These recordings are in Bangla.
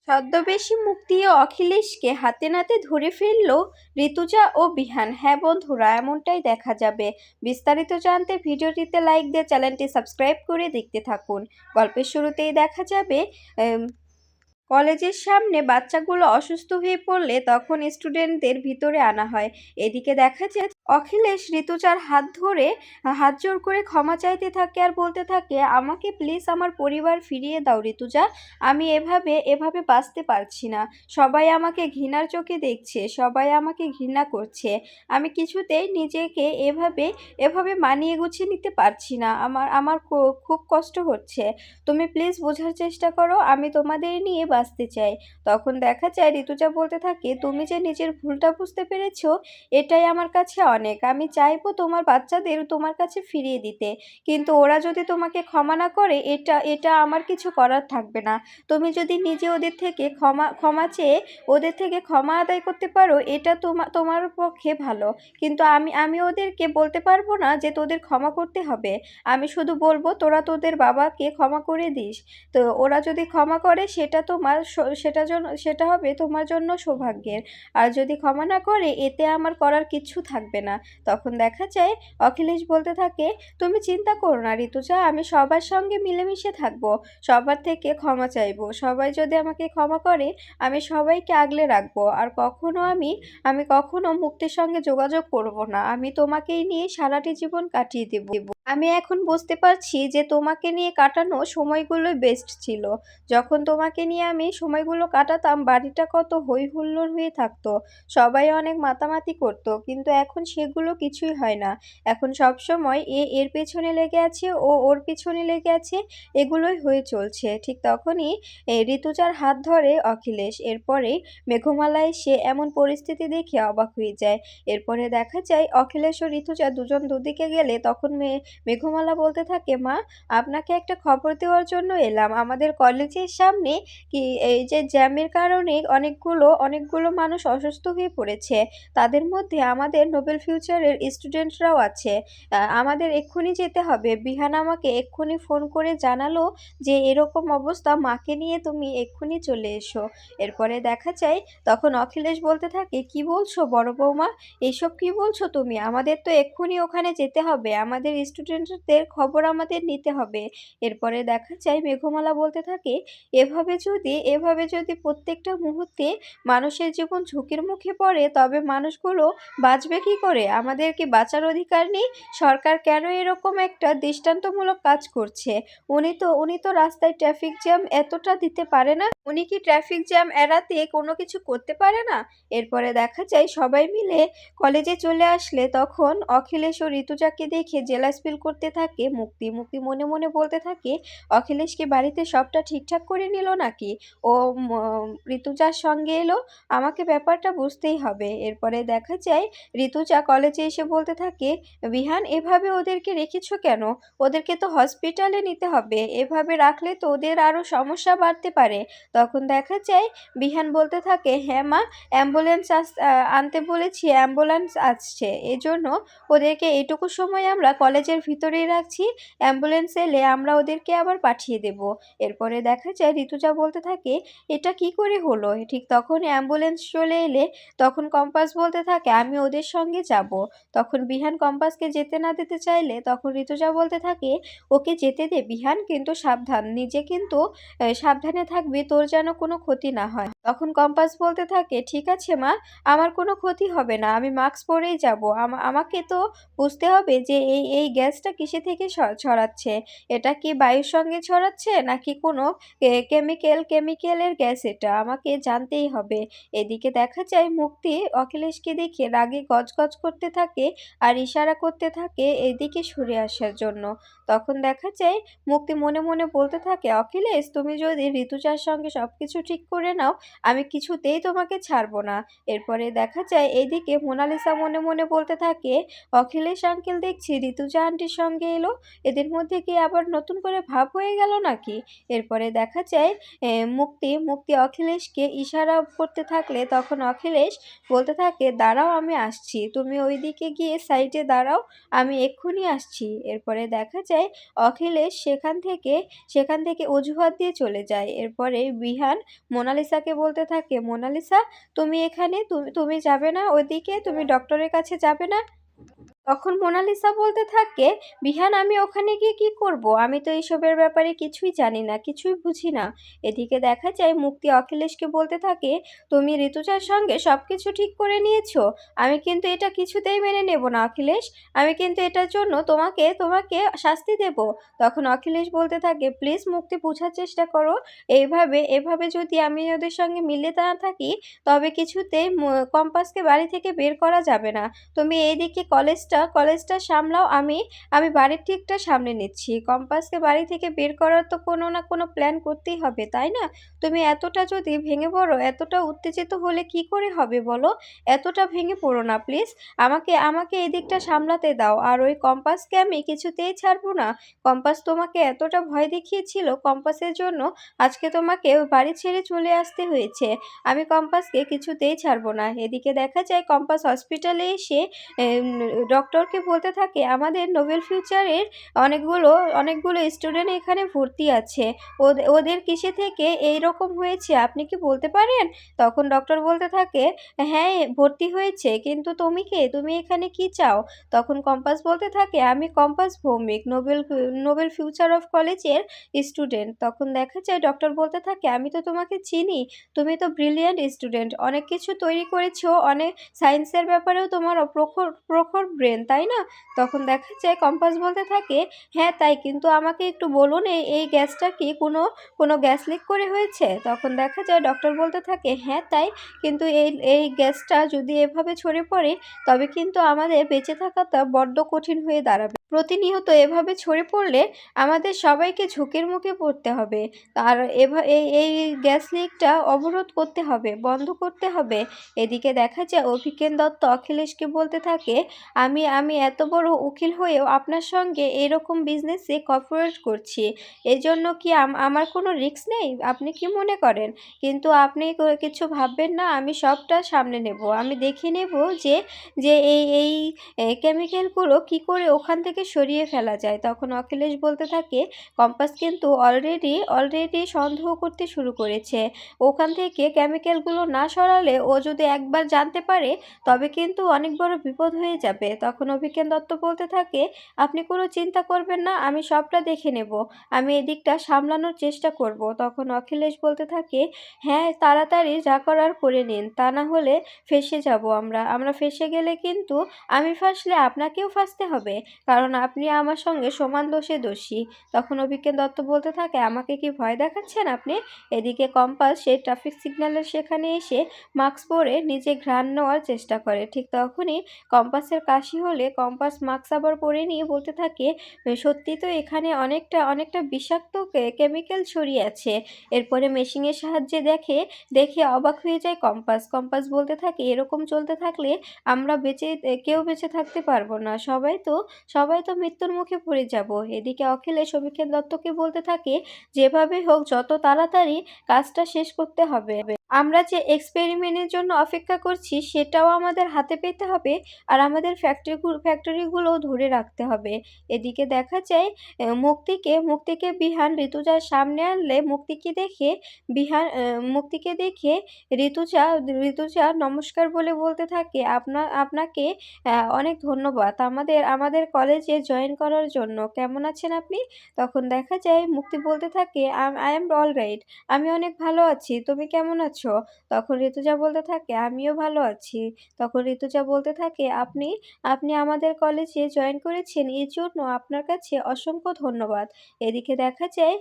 ছদ্মবেশী মুক্তি ও অখিলেশকে হাতে নাতে ধরে ফেলল ঋতুজা ও বিহান। হ্যাঁ বন্ধুরা, এমনটাই দেখা যাবে। বিস্তারিত জানতে ভিডিওটিতে লাইক দিয়ে চ্যানেলটি সাবস্ক্রাইব করে দেখতে থাকুন। গল্পের শুরুতেই দেখা যাবে কলেজের সামনে বাচ্চাগুলো অসুস্থ হয়ে পড়লে তখন স্টুডেন্টদের ভিতরে আনা হয়। এদিকে দেখা যায় অখিলেশ ঋতুজার হাত ধরে হাত জোর করে ক্ষমা চাইতে থাকে আর বলতে থাকে, আমাকে প্লিজ আমার পরিবার ফিরিয়ে দাও ঋতুজা। আমি এভাবে এভাবে বাঁচতে পারছি না। সবাই আমাকে ঘৃণার চোখে দেখছে, সবাই আমাকে ঘৃণা করছে। আমি কিছুতেই নিজেকে এভাবে এভাবে মানিয়ে গুছিয়ে নিতে পারছি না। আমার আমার খুব কষ্ট হচ্ছে। তুমি প্লিজ বোঝার চেষ্টা করো, আমি তোমাদের নিয়ে বাঁচতে চাই। তখন দেখা যায় ঋতুজা বলতে থাকে, তুমি যে নিজের ভুলটা বুঝতে পেরেছো এটাই আমার কাছে অনেক। আমি চাইবো তোমার বাচ্চাদের তোমার কাছে ফিরিয়ে দিতে, কিন্তু ওরা যদি তোমাকে ক্ষমা না করে এটা এটা আমার কিছু করার থাকবে না। তুমি যদি নিজে ওদের থেকে ক্ষমা ক্ষমা চেয়ে ওদের থেকে ক্ষমা আদায় করতে পারো এটা তোমার পক্ষে ভালো। কিন্তু আমি ওদেরকে বলতে পারবো না যে তোদের ক্ষমা করতে হবে। আমি শুধু বলবো তোরা তোদের বাবাকে ক্ষমা করে দিস। তো ওরা যদি ক্ষমা করে সেটা সেটা হবে তোমার জন্য সৌভাগ্যের। আর যদি ক্ষমা না করে এতে আমার করার কিচ্ছু থাকবে না। তখন দেখা যায় অখিলেশ বলতে থাকে, তুমি চিন্তা করো না ঋতুজা, আমি সবার সঙ্গে মিলেমিশে থাকবো, সবার থেকে ক্ষমা চাইবো। সবাই যদি আমাকে ক্ষমা করে আমি সবাইকে আগলে রাখবো। আর আমি কখনো মুক্তির সঙ্গে যোগাযোগ করব না। আমি তোমাকেই নিয়ে সারাটি জীবন কাটিয়ে দেব। আমি এখন বুঝতে পারছি যে তোমাকে নিয়ে কাটানো সময়গুলোই বেস্ট ছিল। যখন তোমাকে নিয়ে আমি সময়গুলো কাটাতাম বাড়িটা কত হই হুল্লোড় হয়ে থাকতো, সবাই অনেক মাতামাতি করতো, কিন্তু এখন সেগুলো কিছুই হয় না। এখন সব সময় এর পেছনে লেগে আছে, ও ওর পিছনে লেগে আছে, এগুলোই হয়ে চলছে। ঠিক তখনই ঋতুজার হাত ধরে অখিলেশ। এরপরে মেঘমালায় সে এমন পরিস্থিতি দেখে অবাক হয়ে যায়। এরপরে দেখা যায় অখিলেশ ও ঋতুজা দুজন দুদিকে গেলে তখন মেঘমালা বলতে থাকে, মা আপনাকে একটা খবর দেওয়ার জন্য এলাম। আমাদের কলেজের সামনে কি এই যে জ্যামের কারণে অনেকগুলো মানুষ অসুস্থ হয়ে পড়েছে। তাদের মধ্যে আমাদের নোবেল ফিউচারের স্টুডেন্টরাও আছে। আমাদের এক্ষুনি যেতে হবে। বিহান আমাকে এক্ষুনি ফোন করে জানালো যে এরকম অবস্থা, মাকে নিয়ে তুমি এক্ষুনি চলে এসো। এরপরে দেখা যায় তখন অখিলেশ বলতে থাকে, কি বলছো বড় বৌমা, এসব কি বলছো তুমি? আমাদের তো এক্ষুনি ওখানে যেতে হবে, আমাদের স্টুডেন্টদের খবর আমাদের নিতে হবে। এরপরে দেখা যায় মেঘমালা বলতে থাকে, এভাবে যদি প্রত্যেকটা মুহূর্তে মানুষের জীবন ঝুঁকির মুখে পড়ে তবে মানুষগুলো বাঁচবে কি করে? আমাদের কি বাঁচার অধিকার নেই? সরকার কেন এরকম একটা দৃষ্টান্তমূলক কাজ করছে? উনি তো রাস্তায় ট্রাফিক জ্যাম এতটা দিতে পারে না। উনি কি ট্রাফিক জ্যাম এড়াতে কোনো কিছু করতে পারে না? এরপরে দেখা যায় সবাই মিলে কলেজে চলে আসলে তখন অখিলেশ ও ঋতুজাকে দেখে জেলাস ফিল করতে থাকে মুক্তি। মুক্তি মনে মনে বলতে থাকে, অখিলেশ কি বাড়িতে সবটা ঠিকঠাক করে নিল নাকি? ও ঋতুজার সঙ্গে এলো, আমাকে ব্যাপারটা বুঝতেই হবে। এরপরে দেখা যায় ঋতুজা কলেজে এসে বলতে থাকে, বিহান এভাবে ওদেরকে রেখেছো কেন? ওদেরকে তো হসপিটালে নিতে হবে, এভাবে রাখলে তো ওদের আরো সমস্যা বাড়তে পারে। তখন দেখা যায় বিহান বলতে থাকে, হ্যাঁ মা, অ্যাম্বুলেন্স আনতে বলেছি, অ্যাম্বুলেন্স আসছে, এজন্য ওদেরকে এটুকু সময় আমরা কলেজের ভিতরেই রাখছি। অ্যাম্বুলেন্স এলে আমরা ওদেরকে আবার পাঠিয়ে দেব। এরপরে দেখা যায় ঋতুজা বলতে থাকে, এটা কি করে হলো? ঠিক তখন অ্যাম্বুলেন্স চলে এলে তখন কম্পাস বলতে থাকে, আমি ওদের সঙ্গে যাব। তখন বিহান কম্পাসকে যেতে না দিতে চাইলে তখন ঋতুজা বলতে থাকে, ওকে যেতে দে বিহান, কিন্তু সাবধান, নিজে কিন্তু সাবধানে থাকবি, তোর যেন কোনো ক্ষতি না হয়। তখন কম্পাস বলতে থাকে, ঠিক আছে মা, আমার কোনো ক্ষতি হবে না, আমি মাস্ক পরেই যাব। আমাকে তো বুঝতে হবে যে এই গ্যাসটা কিসে থেকে ছড়াচ্ছে। এটা কি বায়ুর সঙ্গে ছড়াচ্ছে নাকি কোনো কেমিক্যালের গ্যাস, এটা আমাকে জানতেই হবে। এদিকে দেখা যায় মুক্তি অখিলেশকে দেখে রাগে গজগজ করতে থাকে আর ইশারা করতে থাকে এদিকে সরে আসার জন্য। তখন দেখা যায় মুক্তি মনে মনে বলতে থাকে, অখিলেশ তুমি যদি ঋতুজার সঙ্গে সবকিছু ঠিক করে নাও আমি কিছুতেই তোমাকে ছাড়বো না। এরপরে দেখা যায় এইদিকে মোনালিসা মনে মনে বলতে থাকে, অখিলেশ আঙ্কেল দেখছি ঋতুজা আন্টির সঙ্গে এলো, এদের মধ্যে কি আবার নতুন করে ভাব হয়ে গেল নাকি? এরপরে দেখা যায় মুক্তি মুক্তি অখিলেশকে ইশারা করতে থাকলে তখন অখিলেশ বলতে থাকে, দাঁড়াও আমি আসছি, তুমি ওইদিকে গিয়ে সাইডে দাঁড়াও, আমি এক্ষুনি আসছি। এরপরে দেখা যায় অখিলেশ সেখান থেকে অজুহাত দিয়ে চলে যায়। এরপরে বিহান মোনালিসাকে বলতে থাকে, মোনালিসা তুমি এখানে, তুমি যাবে না ওইদিকে, তুমি ডক্টরের কাছে যাবে না? তখন মোনালিসা বলতে থাকে, বিহান আমি ওখানে গিয়ে কি করব? আমি তো এইসবের ব্যাপারে কিছুই জানি না, কিছুই বুঝি না। এদিকে দেখা যায় মুক্তি অখিলেশকে বলতে থাকে, তুমি ঋতুজার সঙ্গে সবকিছু ঠিক করে নিয়েছো, আমি কিন্তু এটা কিছুতেই মেনে নেব না অখিলেশ, আমি কিন্তু এটার জন্য তোমাকে তোমাকে শাস্তি দেব। তখন অখিলেশ বলতে থাকে, প্লিজ মুক্তি বোঝার চেষ্টা করো, এইভাবে এভাবে যদি আমি ওদের সঙ্গে মিলে না থাকি তবে কিছুতেই কম্পাসকে বাড়ি থেকে বের করা যাবে না। তুমি এইদিকে কলেজটা সামলাও, আমি আমি বাড়ির ঠিকটা সামলে নিচ্ছি। কম্পাসকে বাড়ি থেকে বের করার তো কোনো না কোনো প্ল্যান করতেই হবে, তাই না? তুমি এতটা যদি ভেঙে পড়ো, এতটা উত্তেজিত হলে কি করে হবে বলো? এতটা ভেঙে পড়ো না প্লিজ। আমাকে আমাকে এই দিকটা সামলাতে দাও। আর ওই কম্পাসকে আমি কিছুতেই ছাড়বো না। কম্পাস তোমাকে এতটা ভয় দেখিয়েছিল, কম্পাসের জন্য আজকে তোমাকে বাড়ি ছেড়ে চলে আসতে হয়েছে। আমি কম্পাসকে কিছুতেই ছাড়বো না। এদিকে দেখা যায় কম্পাস হসপিটালে এসে ডক্টরকে বলতে থাকে, আমাদের নোবেল ফিউচারের অনেকগুলো অনেকগুলো স্টুডেন্ট এখানে ভর্তি আছে, ওদের কিসে থেকে এই রকম হয়েছে আপনি কি বলতে পারেন? তখন ডক্টর বলতে থাকে, হ্যাঁ ভর্তি হয়েছে, কিন্তু তুমি কে, তুমি এখানে কি চাও? তখন কম্পাস বলতে থাকে, আমি compass Bhowmik, Nobel Nobel future of কলেজের স্টুডেন্ট। তখন দেখা যায় ডক্টর বলতে থাকে, আমি তো তোমাকে চিনি, তুমি তো ব্রিলিয়ান্ট স্টুডেন্ট, অনেক কিছু তৈরি করেছো, অনেক সায়েন্সের ব্যাপারেও তোমার প্রখর প্রখর ব্রেন, তাই না? তখন দেখা যায় কম্পাস বলতে থাকে, হ্যাঁ তাই, কিন্তু আমাকে একটু বলুন এই গ্যাসটা কি কোনো গ্যাস লিক করে হয়েছে? তখন দেখা যায় ডক্টর বলতে থাকে, হ্যাঁ তাই, কিন্তু এই গ্যাসটা যদি এভাবে ছড়িয়ে পড়ে তবে কিন্তু আমাদের বেঁচে থাকাটা বড্ড কঠিন হয়ে দাঁড়াবে। প্রতিনিয়ত এভাবে ছড়িয়ে পড়লে আমাদের সবাইকে ঝুঁকির মুখে পড়তে হবে। আর এই গ্যাস লিকটা অবরোধ করতে হবে, বন্ধ করতে হবে। এদিকে দেখা যায় অভিজ্ঞান দত্ত অখিলেশকে বলতে থাকে, আমি আমি এত বড় উকিল হয়েও আপনার সঙ্গে এরকম বিজনেসে কর্পোরেট করছি, এজন্য কি আমার কোনো রিস্ক নেই? আপনি কি মনে করেন? কিন্তু আপনি কিছু ভাববেন না, আমি সবটা সামলে নেব, আমি দেখে নেব যে যে এই কেমিক্যালগুলো কি করে ওখান থেকে সরিয়ে ফেলা যায়। তখন অখিলেশ বলতে থাকে, কম্পাস কিন্তু অলরেডি সন্দেহ করতে শুরু করেছে, ওখান থেকে কেমিক্যালগুলো না সরালে ও যদি একবার জানতে পারে তবে কিন্তু অনেক বড় বিপদ হয়ে যাবে। তখন অভিজ্ঞান দত্ত বলতে থাকে, আপনি কোনো চিন্তা করবেন না, আমি সবটা দেখে নেব, আমি এদিকটা সামলানোর চেষ্টা করব। তখন অখিলেশ বলতে থাকে, হ্যাঁ তাড়াতাড়ি যা করার করে নিন, তা না হলে ফেঁসে যাব আমরা ফেঁসে গেলে কিন্তু আমি ফাঁসলে আপনাকেও ফাঁসতে হবে, কারণ আপনি আমার সঙ্গে সমান দোষে দোষী। তখন অভিজ্ঞান দত্ত বলতে থাকে, আমাকে কি ভয় দেখাচ্ছেন আপনি? এদিকে কম্পাস সেই ট্রাফিক সিগন্যালের সেখানে এসে মাস্ক পরে নিজে ঘ্রাণ নেওয়ার চেষ্টা করে। ঠিক তখনই কম্পাসের কাশি হলে কম্পাস মাস্ক আবার পরে নিয়ে বলতে থাকে, সত্যি তো এখানে অনেকটা বিষাক্ত কেমিক্যাল ছড়িয়ে আছে। এরপরে মেশিনের সাহায্যে দেখে অবাক হয়ে যায় কম্পাস বলতে থাকে, এরকম চলতে থাকলে আমরা কেউ বেঁচে থাকতে পারবো না, সবাই তো মৃত্যুর মুখে পড়ে যাব। এদিকে অখিলেশ অভিজ্ঞান দত্তকে বলতে থাকে, যেভাবে হোক যত তাড়াতাড়ি কাজটা শেষ করতে হবে, আমরা যে এক্সপেরিমেন্টের জন্য অপেক্ষা করছি সেটাও আমাদের হাতে পেতে হবে, আর আমাদের ফ্যাক্টরিগুলো ধরে রাখতে হবে। এদিকে দেখা যায় মুক্তিকে বিহান ঋতুজার সামনে আনলে মুক্তিকে দেখে ঋতুজা নমস্কার বলে বলতে থাকে, আপনাকে অনেক ধন্যবাদ আমাদের কলেজে জয়েন করার জন্য, কেমন আছেন আপনি? তখন দেখা যায় মুক্তি বলতে থাকে, আই এম অল রাইট, আমি অনেক ভালো আছি, তুমি কেমন আছো? তখন ঋতুজা বলতে থাকে, আমিও ভালো আছি। তখন ঋতুজা বলতে থাকে, আপনি আপনি আমাদের কলেজে জয়েন করেছেন, এর জন্য আপনার কাছে অসংখ্য ধন্যবাদ। এদিকে দেখা যায়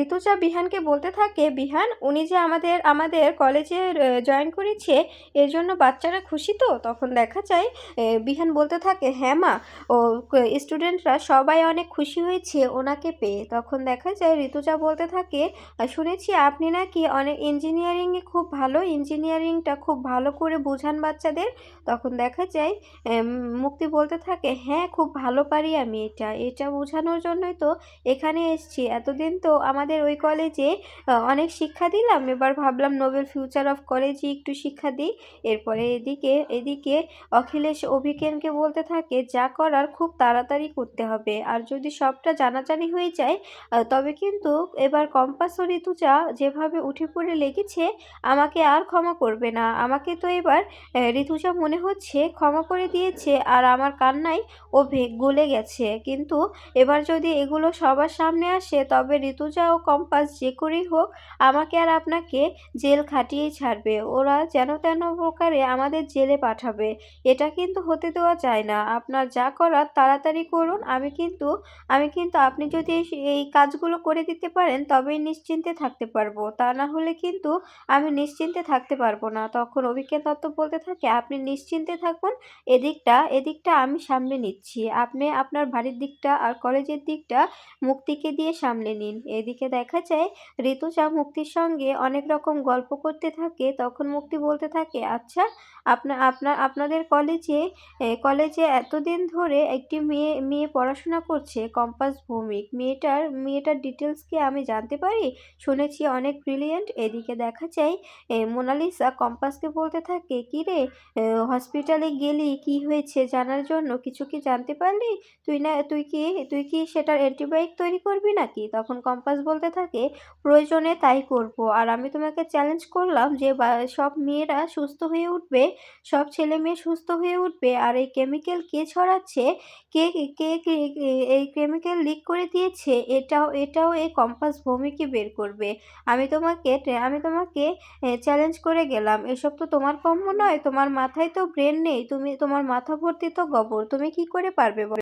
ঋতুজা বিহানকে বলতে থাকে, বিহান উনি যে আমাদের কলেজে জয়েন করেছে, এর জন্য বাচ্চারা খুশি তো? তখন দেখা যায় বিহান বলতে থাকে, হ্যাঁ মা, ও স্টুডেন্টরা সবাই অনেক খুশি হয়েছে ওনাকে পেয়ে। তখন দেখা যায় ঋতুজা বলতে থাকে, শুনেছি আপনি নাকি অনেক ইঞ্জিনিয়ারিংয়ে খুব ভালো, ইঞ্জিনিয়ারিংটা খুব ভালো করে বোঝান বাচ্চাদের। তখন দেখা যায় মুক্তি বলতে থাকে, হ্যাঁ খুব ভালো পারি আমি, এটা বোঝানোর জন্যই তো এখানে এসেছি, এতদিন তো আমাদের ওই কলেজে অনেক শিক্ষা দিলাম, এবার ভাবলাম নোবেল ফিউচার অফ কলেজে একটু শিক্ষা দিই। এরপরে এদিকে অখিলেশ অভিজ্ঞানকে বলতে থাকে যা করার খুব তাড়াতাড়ি করতে হবে, আর যদি সবটা জানাজানি হয়ে যায় তবে কিন্তু এবার কম্পাস ও ঋতুজা যেভাবে উঠে পড়ে লেগেছে আমাকে আর ক্ষমা করবে না। আমাকে তো এবার ঋতুজা মনে হচ্ছে ক্ষমা করে দিয়েছে, আর আমার কান্নায় ও গলে গেছে। কিন্তু এবার যদি এগুলো সবার সামনে আসে তবে ঋতুজা ও কম্পাস যে করেই হোক আমাকে আর আপনাকে জেল খাটিয়েই ছাড়বে। ওরা যেন তেন প্রকারে আমাদের জেলে পাঠাবে। এটা কিন্তু হতে দেওয়া যায় না। আপনার যা করার তাড়াতাড়ি করুন। আমি কিন্তু আপনি যদি এই কাজগুলো করে দিতে পারেন তবেই নিশ্চিন্তে থাকতে পারবো, তা না হলে কিন্তু আমি নিশ্চিন্তে থাকতে পারবো না। তখন অভিজ্ঞান দত্ত বলতে থাকে আপনি নিশ্চিন্তে থাকুন, এদিকটা আমি সামলে নিচ্ছি। আপনি আপনার বাড়ির দিকটা আর কলেজের দিকটা মুক্তিকে দিয়ে সামলে নিন। এদিকে দেখা যায় ঋতুজা মুক্তির সঙ্গে অনেক রকম গল্প করতে থাকে। তখন মুক্তি বলতে থাকে আচ্ছা, আপনাদের কলেজে এতদিন ধরে একটি মেয়ে পড়াশোনা করছে, কম্পাস ভৌমিক। মেয়েটার ডিটেলস কি আমি জানতে পারি? শুনেছি অনেক ব্রিলিয়েন্ট। এদিকে দেখা যায় মোনালিসা কম্পাসকে বলতে থাকে কি রে, হসপিটালে গেলি কি হয়েছে জানার জন্য, কিছু কি জানতে পারলি? তুই কি সেটার অ্যান্টিবায়োটিক তৈরি করবি নাকি? তখন কম্পাস বলতে থাকে প্রয়োজনে তাই করব, আর আমি তোমাকে চ্যালেঞ্জ করলাম যে সব মেয়েরা সুস্থ হয়ে উঠবে, সব ছেলে মেয়ে সুস্থ হয়ে উঠবে, আর এই কেমিক্যাল কে ছড়াচ্ছে, কে কে কে এই কেমিক্যাল লিক করে দিয়েছে, এটাও এই কম্পাস ভৌমিকই বের করবে। আমি তোমাকে চ্যালেঞ্জ করে গেলাম। এসব তো তোমার কম্য নয়, তোমার মাথায় তো ব্রেন নেই, তোমার মাথা ভর্তি তো গোবর, তুমি কি করে পারবে বলো?